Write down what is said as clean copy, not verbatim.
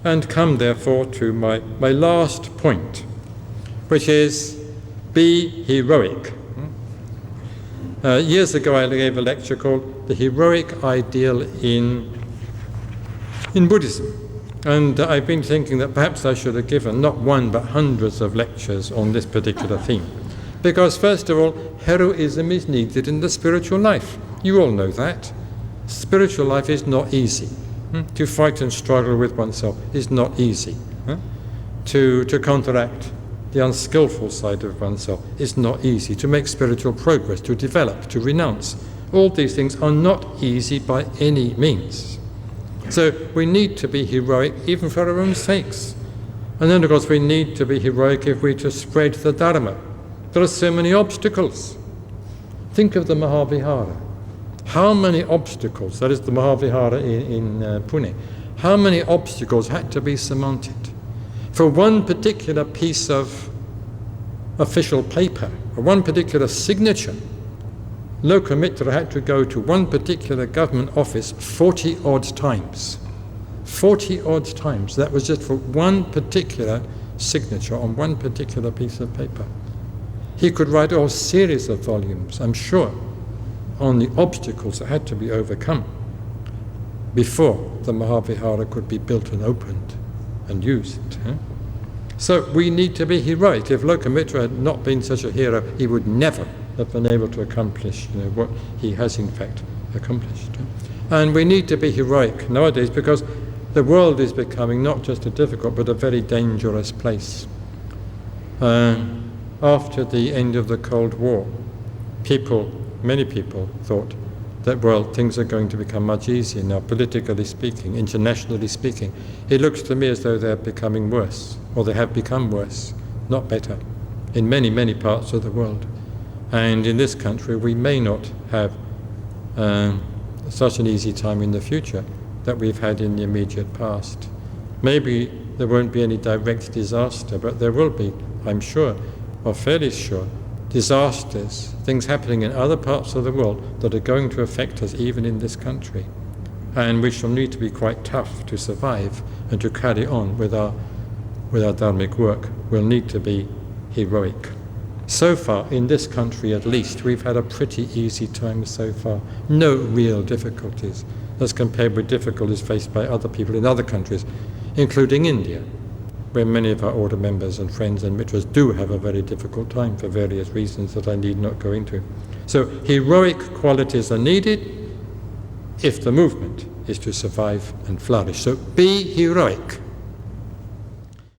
and come therefore to my last point, which is be heroic. Years ago I gave a lecture called The Heroic Ideal in Buddhism. And I've been thinking that perhaps I should have given not one but hundreds of lectures on this particular theme. Because first of all, heroism is needed in the spiritual life. You all know that. Spiritual life is not easy. To fight and struggle with oneself is not easy. To counteract the unskillful side of oneself is not easy. To make spiritual progress, to develop, to renounce, all these things are not easy by any means. So we need to be heroic even for our own sakes. And then of course we need to be heroic if we're to spread the Dharma. There are so many obstacles. Think of the Mahavihara. How many obstacles, that is the Mahavihara in Pune, how many obstacles had to be surmounted? For one particular piece of official paper, or one particular signature, Lokamitra had to go to one particular government office 40 odd times. 40 odd times. That was just for one particular signature on one particular piece of paper. He could write a series of volumes, I'm sure, on the obstacles that had to be overcome before the Mahavihara could be built and opened and used. So we need to be heroic. If Lokamitra had not been such a hero, he would never have been able to accomplish what he has in fact accomplished. And we need to be heroic nowadays because the world is becoming not just a difficult but a very dangerous place. After the end of the Cold War, many people thought that, well, things are going to become much easier now, politically speaking, internationally speaking. It looks to me as though they're becoming worse, or they have become worse, not better, in many, many parts of the world. And in this country, we may not have such an easy time in the future that we've had in the immediate past. Maybe there won't be any direct disaster, but there will be, I'm sure, or fairly sure, disasters, things happening in other parts of the world that are going to affect us even in this country. And we shall need to be quite tough to survive and to carry on with our dharmic work. We'll need to be heroic. So far, in this country at least, we've had a pretty easy time so far. No real difficulties as compared with difficulties faced by other people in other countries, including India, where many of our order members and friends and mitras do have a very difficult time for various reasons that I need not go into. So heroic qualities are needed if the movement is to survive and flourish. So be heroic.